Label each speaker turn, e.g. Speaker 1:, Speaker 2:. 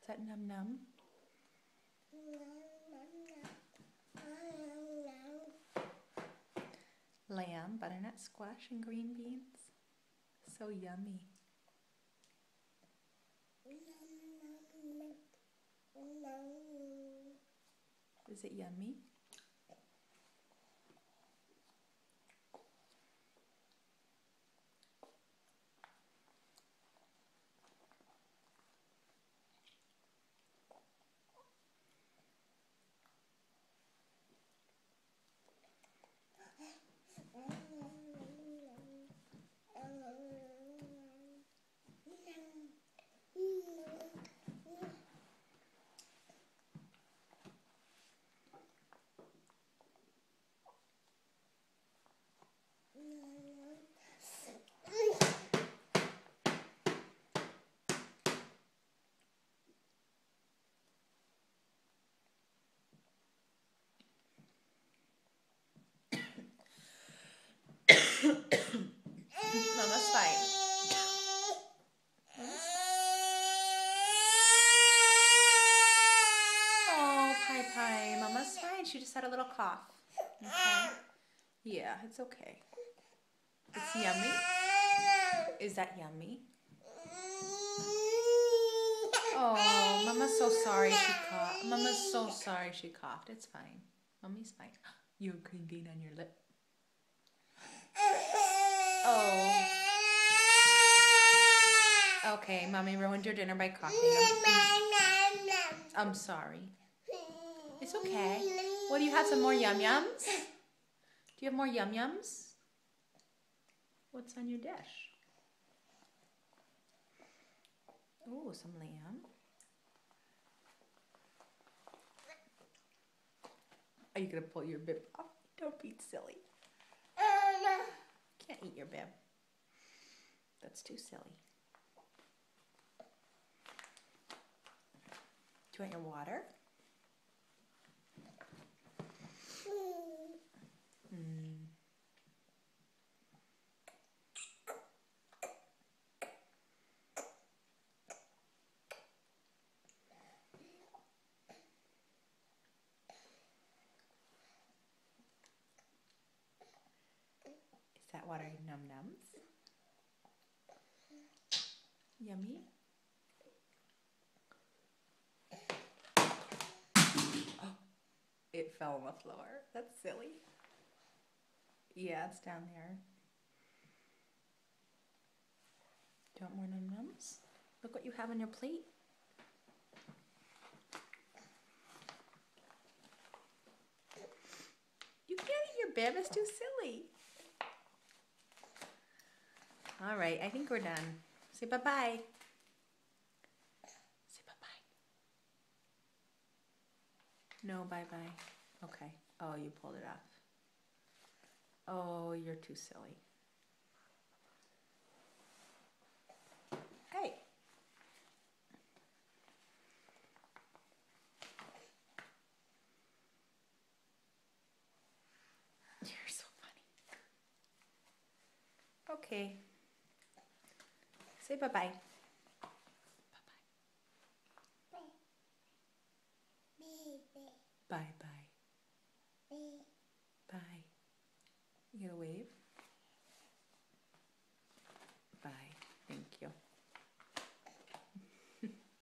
Speaker 1: Is that num num? Lamb, butternut squash, and green beans. So yummy. Is it yummy? Mama's fine. Oh, Pi Pi, Mama's fine. She just had a little cough. Okay. Yeah, it's okay. It's yummy. Is that yummy? Oh, Mama's so sorry she coughed. Mama's so sorry she coughed. It's fine. Mommy's fine. You have green bean on your lip. Oh. Okay, Mommy ruined your dinner by coughing. I'm sorry. It's okay. What, do you have some more yum-yums? Do you have more yum-yums? What's on your dish? Oh, some lamb. Are you going to pull your bib off? Don't be silly. Can't eat your bib. That's too silly. Do you want your water? Is that water num-nums? Yummy? Oh, it fell on the floor. That's silly. Yeah, it's down there. Do you want more num-nums? Look what you have on your plate. You can't eat your bib, it's too silly. All right, I think we're done. Say bye-bye. Say bye-bye. No, bye-bye. Okay. Oh, you pulled it off. Oh, you're too silly. Hey. You're so funny. Okay. Say bye-bye. Bye-bye. Bye. You gotta wave.